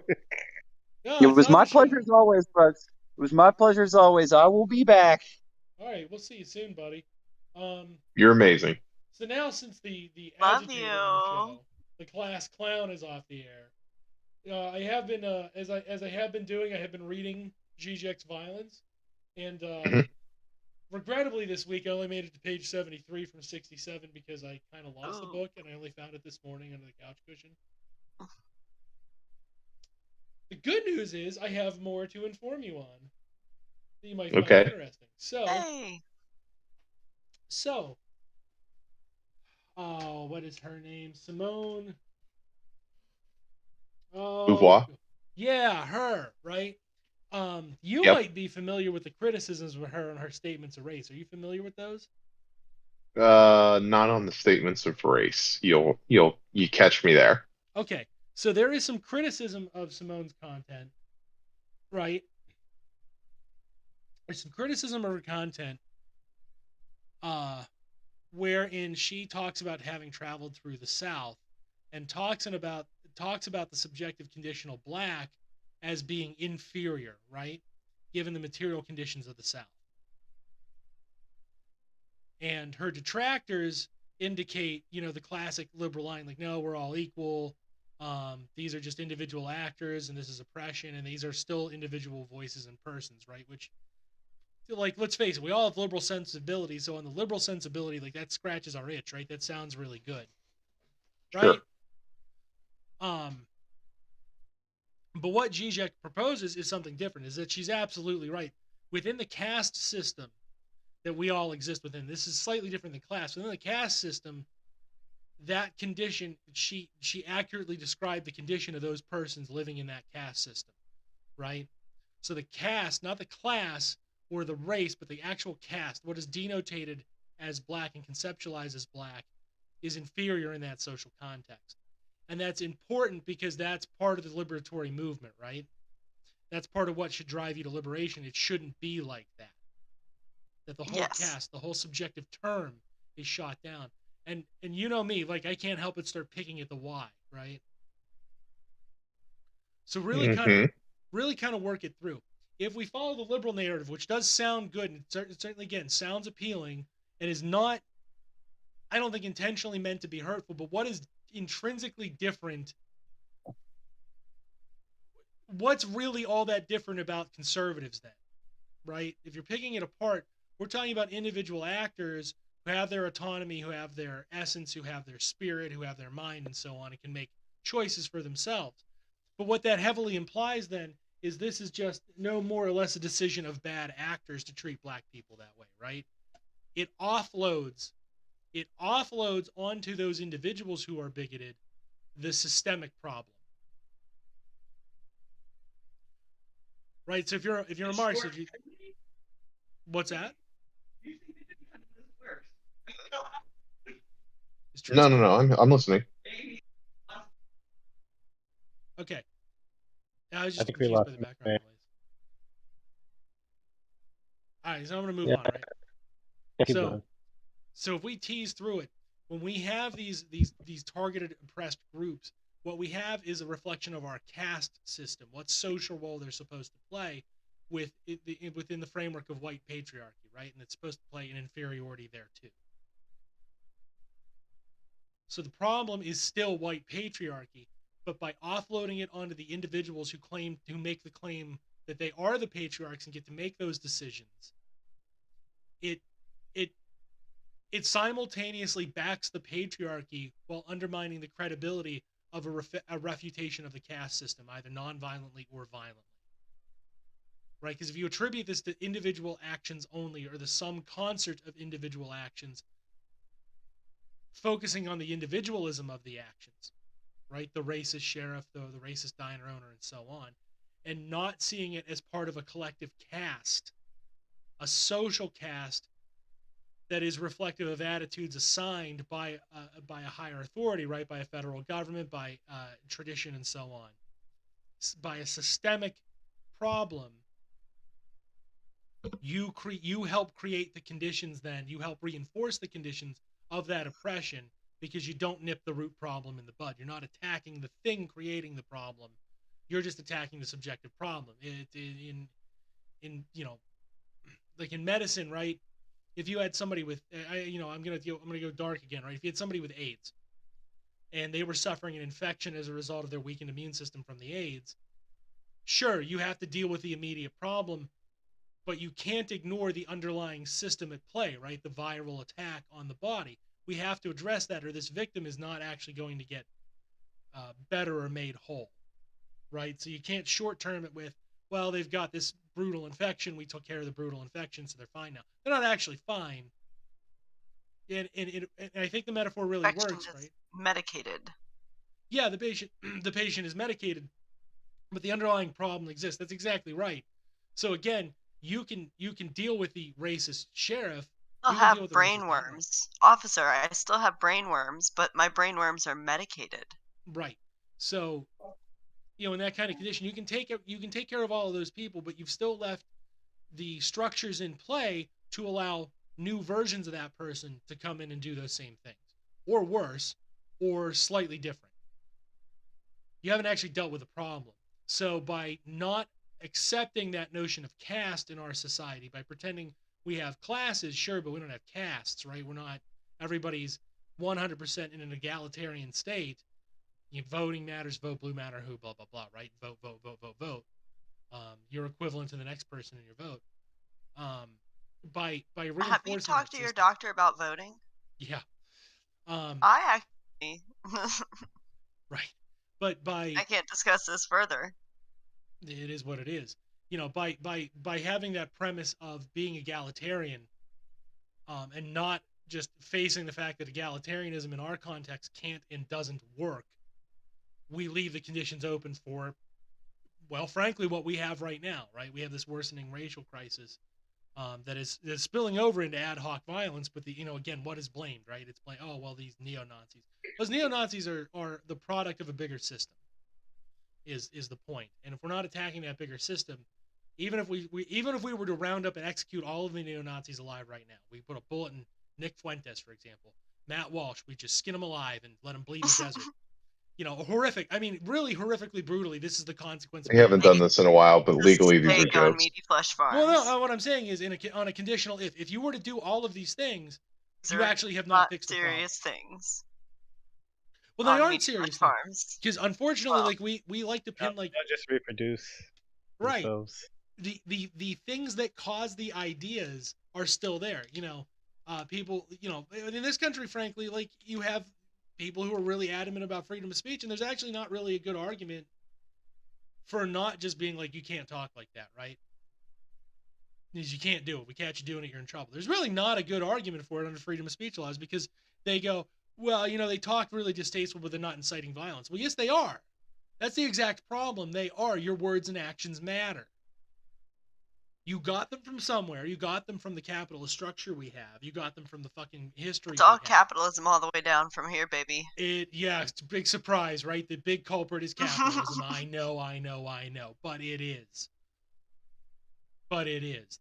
No, It it's was not my a show. pleasure as always, folks. It was my pleasure as always. I will be back. All right, we'll see you soon, buddy. You're amazing. So now, since the Love agitator you. on the show, the class clown, is off the air, I have been as I have been doing. I have been reading Zizek's Violence, and Mhm. regrettably this week I only made it to page 73 from 67 because I kind of lost the Ooh. book and I only found it this morning under the couch cushion. The good news is I have more to inform you on that you might find Okay. interesting. Hey. So, oh, what is her name? Simone. Oh, Beauvoir. yeah, her, right? You Yep. might be familiar with the criticisms of her and her statements of race. Are you familiar with those? Not on the statements of race. You catch me there. Okay, so there is some criticism of Simone's content, right? There's some criticism of her content, wherein she talks about having traveled through the South and talks about the subjective conditional black as being inferior, right? Given the material conditions of the South. And her detractors indicate, the classic liberal line, like, no, we're all equal. These are just individual actors, and this is oppression, and these are still individual voices and persons, right? Which, like, let's face it, we all have liberal sensibility. So on the liberal sensibility, like, that scratches our itch, right? That sounds really good, right? Sure. But what Zizek proposes is something different. Is that she's absolutely right. Within the caste system that we all exist within, this is slightly different than class. Within the caste system, that condition, she accurately described the condition of those persons living in that caste system, right? So the caste, not the class or the race, but the actual caste, what is denotated as black and conceptualized as black, is inferior in that social context. And that's important because that's part of the liberatory movement, right? That's part of what should drive you to liberation. It shouldn't be like that. That the whole caste, the whole subjective term is shot down. And you know me, like, I can't help but start picking at the why, right? So really kind of work it through. If we follow the liberal narrative, which does sound good, and certainly, again, sounds appealing, and is not, I don't think, intentionally meant to be hurtful, but what is intrinsically different? What's really all that different about conservatives then, right? If you're picking it apart, we're talking about individual actors who have their autonomy, who have their essence, who have their spirit, who have their mind, and so on, and can make choices for themselves. But what that heavily implies then is this is just no more or less a decision of bad actors to treat black people that way, right? It offloads onto those individuals who are bigoted the systemic problem. Right? So if you're a Marxist, what's that? No. I'm listening. Okay. I was I just think we confused lost by the him background there. noise. All right, so I'm going to move Yeah. on, right? Yeah, keep going. So if we tease through it, when we have these targeted oppressed groups, what we have is a reflection of our caste system, what social role they're supposed to play within the framework of white patriarchy, right? And it's supposed to play an inferiority there too. So the problem is still white patriarchy, but by offloading it onto the individuals who make the claim that they are the patriarchs and get to make those decisions, it simultaneously backs the patriarchy while undermining the credibility of a refutation of the caste system, either non-violently or violently. Right? Because if you attribute this to individual actions only, or the sum concert of individual actions, focusing on the individualism of the actions, right? The racist sheriff, the racist diner owner, and so on, and not seeing it as part of a collective caste, a social caste, that is reflective of attitudes assigned by a higher authority, right? By a federal government, by tradition, and so on. By a systemic problem, you help create the conditions. Then you help reinforce the conditions of that oppression because you don't nip the root problem in the bud. You're not attacking the thing creating the problem. You're just attacking the subjective problem. In like in medicine, right? If you had somebody with, I'm gonna go dark again, right? If you had somebody with AIDS, and they were suffering an infection as a result of their weakened immune system from the AIDS, sure, you have to deal with the immediate problem, but you can't ignore the underlying system at play, right? The viral attack on the body. We have to address that, or this victim is not actually going to get better or made whole, right? So you can't short-term it with, well, they've got this brutal infection. We took care of the brutal infection, so they're fine now. They're not actually fine. And I think the metaphor really Infection works, is right? medicated. Yeah, the patient is medicated, but the underlying problem exists. That's exactly right. So again, you can deal with the racist sheriff. I still have brain worms. Officer, I still have brain worms, but my brain worms are medicated. Right. So, in that kind of condition, you can take care of all of those people, but you've still left the structures in play to allow new versions of that person to come in and do those same things, or worse, or slightly different. You haven't actually dealt with the problem. So by not accepting that notion of caste in our society, by pretending we have classes, sure, but we don't have castes, right? We're not, everybody's 100% in an egalitarian state. Voting matters, vote blue matter, who, blah, blah, blah, right? Vote, vote, vote, vote, vote. You're equivalent to the next person in your vote. By reinforcing Have you talked to your doctor about voting? Yeah. I actually. Right. But I can't discuss this further. It is what it is. By having that premise of being egalitarian, and not just facing the fact that egalitarianism in our context can't and doesn't work, we leave the conditions open for, well, frankly, what we have right now, right? We have this worsening racial crisis that is spilling over into ad hoc violence. But again, what is blamed, right? It's blamed. Oh, well, these neo-Nazis. Those neo-Nazis are the product of a bigger system. Is the point. And if we're not attacking that bigger system, even if we were to round up and execute all of the neo-Nazis alive right now, we put a bullet in Nick Fuentes, for example, Matt Walsh, we just skin him alive and let him bleed the desert. Horrific. I mean, really horrifically, brutally. This is the consequence. We haven't done this in a while, but legally these are jokes. Meaty Flesh Farms. Well, no. What I'm saying is, on a conditional, if you were to do all of these things, you actually have not fixed the problem. Serious things. Well, they aren't serious things, because unfortunately, we like to pin they'll just reproduce. Right. Themselves. The things that cause the ideas are still there. People. In this country, frankly, you have people who are really adamant about freedom of speech, and there's actually not really a good argument for not just being like, you can't talk like that, right? Because you can't do it. We catch you doing it, you're in trouble. There's really not a good argument for it under freedom of speech laws, because they go, well, they talk really distasteful, but they're not inciting violence. Well, yes, they are. That's the exact problem. They are. Your words and actions matter. You got them from somewhere. You got them from the capitalist structure we have. You got them from the fucking history. It's all capitalism all the way down from here, baby. It's a big surprise, right? The big culprit is capitalism. I know. But it is.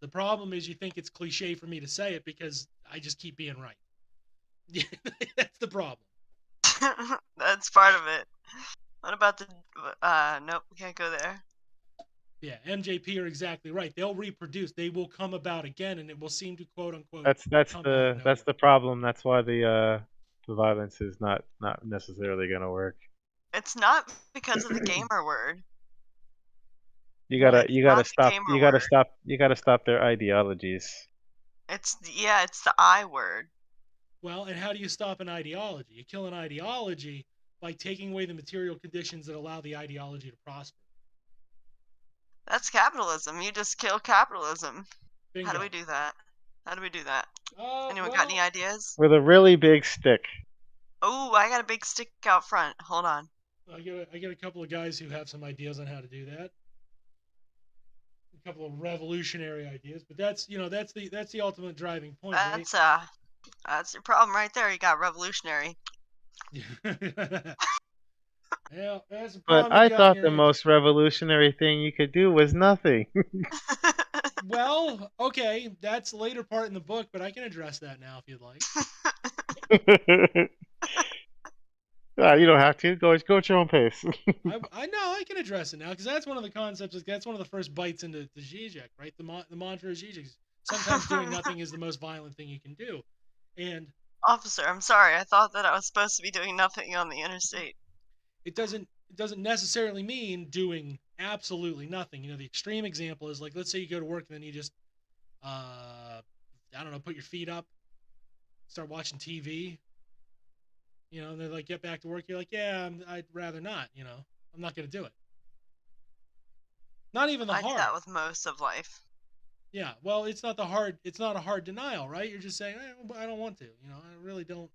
The problem is, you think it's cliche for me to say it because I just keep being right. That's the problem. That's part of it. What about the nope, we can't go there. Yeah, MJP are exactly right. They'll reproduce. They will come about again, and it will seem to quote unquote. That's the problem. That's why the violence is not necessarily going to work. It's not because of the gamer word. You gotta stop their ideologies. It's the I word. Well, and how do you stop an ideology? You kill an ideology by taking away the material conditions that allow the ideology to prosper. That's capitalism. You just kill capitalism. Bingo. How do we do that? Anyone Well, got any ideas? With a really big stick. Oh, I got a big stick out front. Hold on. I get a couple of guys who have some ideas on how to do that. A couple of revolutionary ideas, but that's the ultimate driving point. That's right? That's your problem right there. You got revolutionary. Yeah, that's the But problem you I got in thought your the age. most revolutionary thing you could do was nothing. Well, okay, that's the later part in the book, but I can address that now if you'd like. You don't have to. Go at your own pace. I know I can address it now because that's one of the concepts. That's one of the first bites into the Zizek, right? The mantra of Zizek. Sometimes doing nothing is the most violent thing you can do, and Officer, I'm sorry. I thought that I was supposed to be doing nothing on the interstate. it doesn't necessarily mean doing absolutely nothing. You know, the extreme example is like, let's say you go to work and then you just I don't know, put your feet up, start watching TV. You know, and they're like, get back to work. You're like, yeah, I'd rather not. You know, I'm not going to do it. Not even the I do hard. that with most of life. Yeah, well, it's not the hard. It's not a hard denial, right? You're just saying, I don't want to. You know, I really don't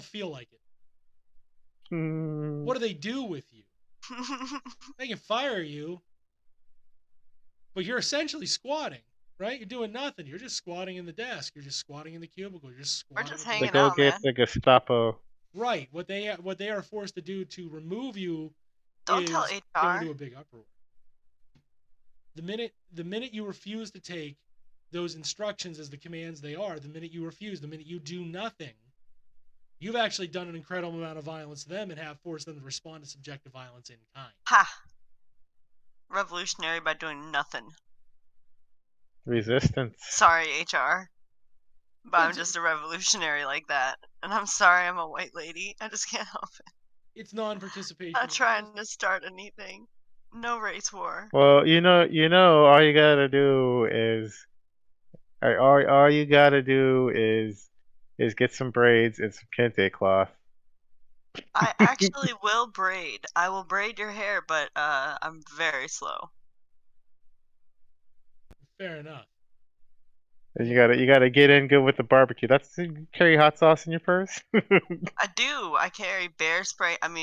feel like it. What do they do with you? They can fire you, but you're essentially squatting, right? You're doing nothing. You're just squatting in the desk. You're just squatting in the cubicle. You're just We're squatting. just To hanging go out, get man. the Gestapo. Right. What they are forced to do to remove you Don't tell is go into HR. a big uproar. The minute you refuse to take those instructions as the commands they are, the minute you refuse, the minute you do nothing, you've actually done an incredible amount of violence to them and have forced them to respond to subjective violence in kind. Ha! Revolutionary by doing nothing. Resistance. Sorry, HR. But I'm It's- just a revolutionary like that. And I'm sorry I'm a white lady. I just can't help it. It's non-participation. I'm not trying to start anything. No race war. Well, all you gotta do is, all you gotta do is get some braids and some kente cloth. I actually will braid. I will braid your hair, but I'm very slow. Fair enough. And you gotta get in good with the barbecue. You carry hot sauce in your purse. I do. I carry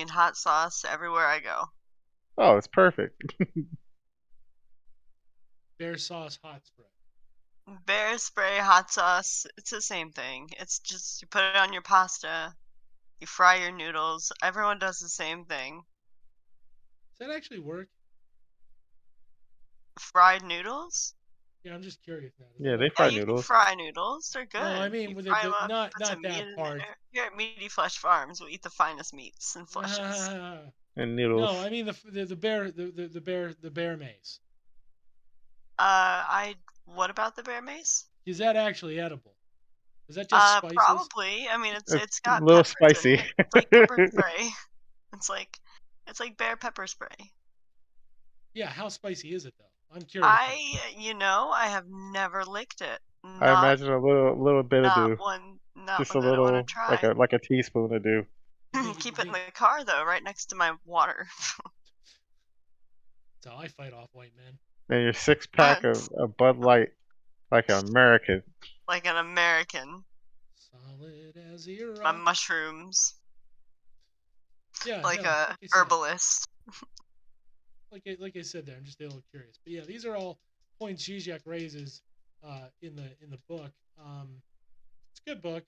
hot sauce everywhere I go. Oh, it's perfect. Bear sauce hot spray. Bear spray, hot sauce, it's the same thing. It's just you put it on your pasta, you fry your noodles. Everyone does the same thing. Does that actually work? Fried noodles? Yeah, I'm just curious now. Yeah, they Yeah, fry you can noodles. fry noodles. They're good. No, I mean You with fry them up, not put some meat that in part. there. Here at Meaty Flesh Farms, we eat the finest meats and fleshes. And noodles. No, I mean the bear mace. What about the bear mace? Is that actually edible? Is that just spices? Probably. I mean, it's got a little peppers in spicy. it. It's like pepper spray. It's like bear pepper spray. Yeah, how spicy is it though? I'm curious. I have never licked it. I imagine a little bit of do. Not Just one a that I want to little, try. like a teaspoon of do. Keep it in the car though, right next to my water. That's how I fight off white men. And your 6-pack of Bud Light, like an American. Like an American. Solid as a rock. My mushrooms. Yeah, like no, a herbalist. Like I said there, I'm just a little curious. But yeah, these are all points Zizek raises in the book. It's a good book.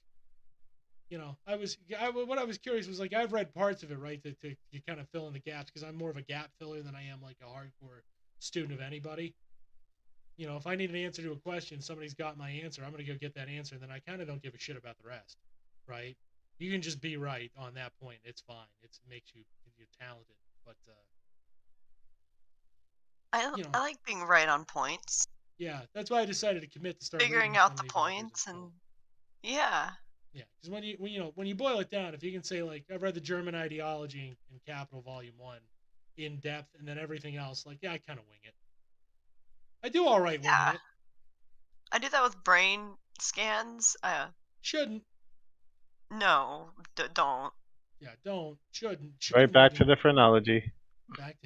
You know, what I was curious was like I've read parts of it, right, to kind of fill in the gaps because I'm more of a gap filler than I am like a hardcore student of anybody. You know, if I need an answer to a question, somebody's got my answer. I'm gonna go get that answer, and then I kind of don't give a shit about the rest, right? You can just be right on that point. It's fine. It makes you're talented, but I like being right on points. Yeah, that's why I decided to commit to start figuring out the points and yeah. Yeah, because when you boil it down, if you can say like I've read the German ideology in Capital Volume 1 in depth, and then everything else, like yeah, I kind of wing it. I do all right winging it. I do that with brain scans. Shouldn't. No, don't. Yeah, don't. Shouldn't. Right back to the phrenology.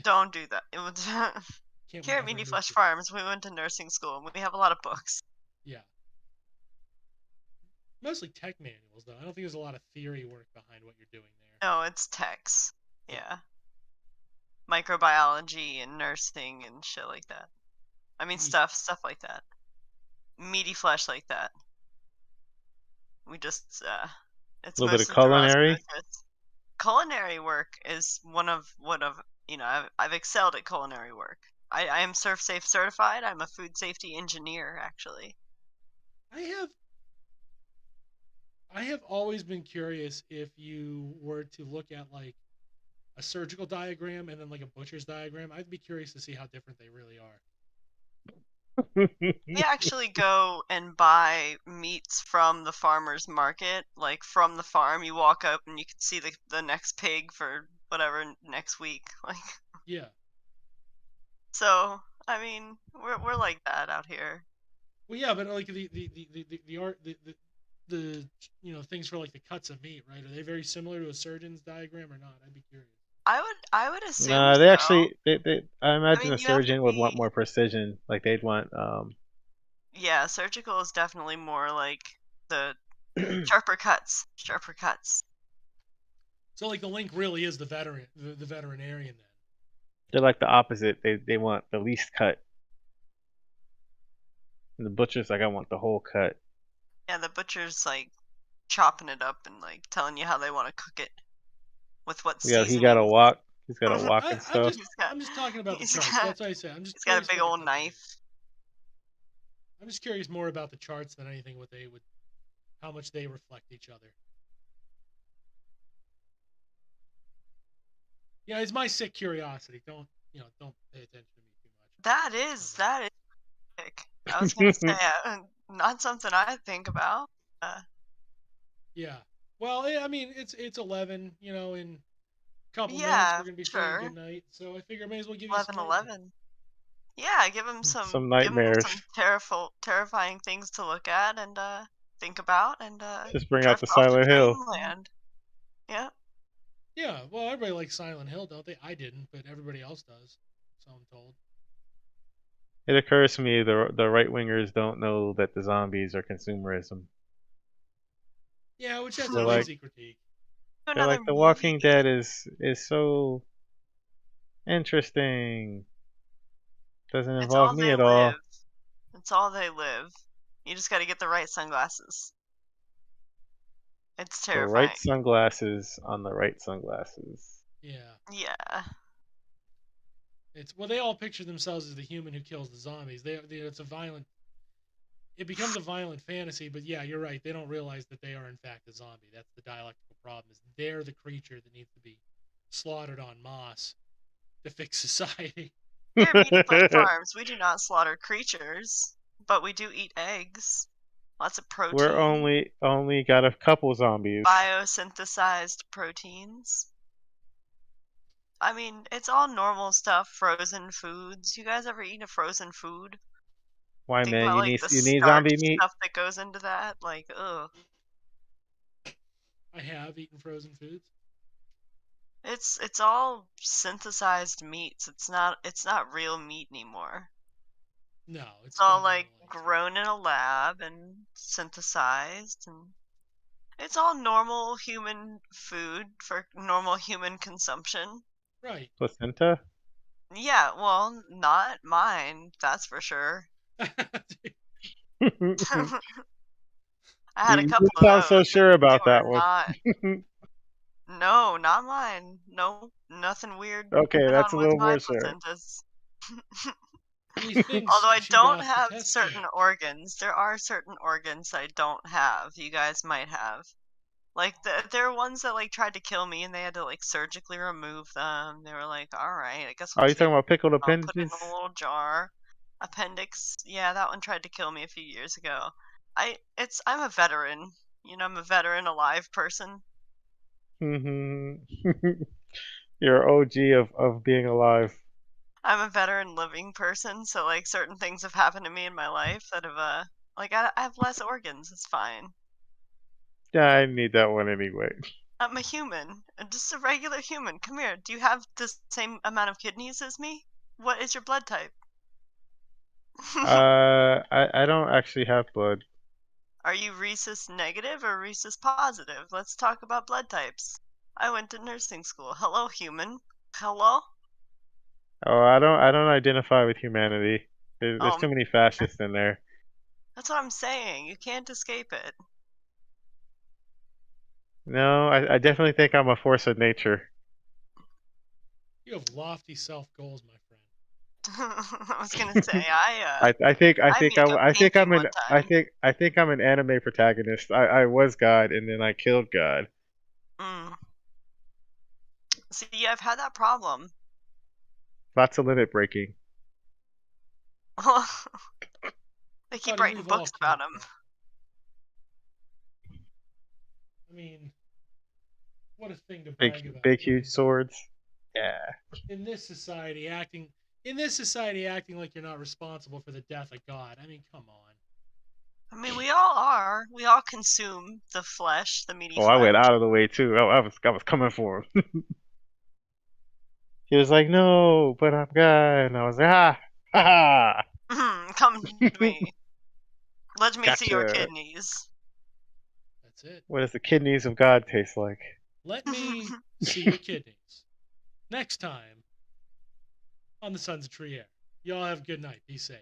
Don't do that. It would. Here at Meaty Flesh Farms, we went to nursing school, and we have a lot of books. Yeah. Mostly tech manuals, though. I don't think there's a lot of theory work behind what you're doing there. No, it's techs. Yeah. Microbiology and nursing and shit like that. I mean, stuff like that. Meaty flesh like that. We just it's A little bit of mostly through culinary. osmosis. Culinary work is one of I've excelled at culinary work. I am Surf Safe certified. I'm a food safety engineer, actually. I have always been curious if you were to look at like a surgical diagram and then like a butcher's diagram. I'd be curious to see how different they really are. We actually go and buy meats from the farmer's market, like from the farm. You walk up and you can see the next pig for whatever next week. Like, Yeah. so I mean, we're like that out here. Well, yeah, but like the art the things for like the cuts of meat, right? Are they very similar to a surgeon's diagram or not? I'd be curious. I would assume No, they so. actually they I I imagine mean, a you have to surgeon would want be. more precision. Like they'd want Yeah, surgical is definitely more like the sharper cuts, sharper cuts. So like the link really is the veterinarian then. they're like the opposite. They want the least cut. And the butcher's like I want the whole cut. Yeah, the butcher's like chopping it up and like telling you how they want to cook it with what Yeah, he got to seasonings. walk. He's got to walk and stuff. He's got I'm just talking about the he's charts. got That's what I say. I'm just he's got a curious big about the old cuts of meat. knife. I'm just curious more about the charts than anything how much they reflect each other. Yeah, it's my sick curiosity. Don't pay attention to me too much. That is sick. I was gonna say not something I think about. Yeah. Well, I mean, it's 11. In a couple minutes Yeah, we're gonna be saying sure. goodnight. So I figure I may as well give you some 11, nightmares. 11. Yeah, Some give him nightmares. some terrifying things to look at and think about and Just bring out drift the off to Silent Hill. dreamland. Yeah. Yeah. Well, everybody likes Silent Hill, don't they? I didn't, but everybody else does. So I'm told. It occurs to me the right wingers don't know that the zombies are consumerism. Yeah, which that's They're an like easy critique. they're Another like The movie. Walking Dead is so interesting. Doesn't It's involve all me they at all. live. It's all they live. You just got to get the right sunglasses. It's The right terrifying. sunglasses on the right sunglasses. Yeah. Yeah. They all picture themselves as the human who kills the zombies. It becomes a violent fantasy, but yeah, you're right. They don't realize that they are in fact a zombie. That's the dialectical problem. Is they're the creature that needs to be slaughtered en masse to fix society. We are meat farms. We do not slaughter creatures, but we do eat eggs. Lots of protein. We're only got a couple zombies. Biosynthesized proteins. I mean, it's all normal stuff. Frozen foods. You guys ever eat a frozen food? Why, Think man? about You like need the you need starch zombie meat. stuff that goes into that. Like, ugh. I have eaten frozen foods. It's all synthesized meats. It's not real meat anymore. No, It's all like grown in a lab and synthesized, and it's all normal human food for normal human consumption. Right. Placenta? Yeah, well, not mine, that's for sure. I had a You couple of sound those. so sure about They that were one. not. No, not mine. No, nothing weird Okay, went that's on a with little my more sure. placentas. Methinks Although I she don't doth have detest certain that. organs, there are certain organs I don't have. You guys might have. Like there are ones that like tried to kill me and they had to like surgically remove them. They were like, "All right, I guess we'll Are you take talking about pickled I'll put it in appendages? a little jar." Appendix, yeah, that one tried to kill me a few years ago. I'm a veteran. I'm a veteran alive person. Mm-hmm. You're OG of being alive. I'm a veteran living person, so like certain things have happened to me in my life that have like I have less organs. It's fine. Yeah, I need that one anyway. I'm a human, just a regular human. Come here. Do you have the same amount of kidneys as me? What is your blood type? I don't actually have blood. Are you rhesus negative or rhesus positive? Let's talk about blood types. I went to nursing school. Hello, human. Hello? Oh, I don't identify with humanity. There's Oh, too many fascists in there. that's what I'm saying. You can't escape it. No, I definitely think I'm a force of nature. You have lofty self goals, my friend. I was gonna say I I think I made a painting one time. I think I'm an anime protagonist. I was God and then I killed God. Mm. See, I've had that problem. Lots of limit breaking. They keep Buddy, writing we've all books about killed him. God. I mean, what a thing to brag about. Big Really. huge swords. Yeah. In this society, acting like you're not responsible for the death of God. I mean, come on. I mean, we all are. We all consume the flesh, the meaty Oh, I went flesh. out of the way too. I was coming for him. He was like, "No, but I'm God," and I was like, "Ah, ha Come ha, to me. Let me see your gotcha." kidneys. That's it. What does the kidneys of God taste like? Let me see your kidneys. Next time on the Sons of Trier. Y'all have a good night. Be safe.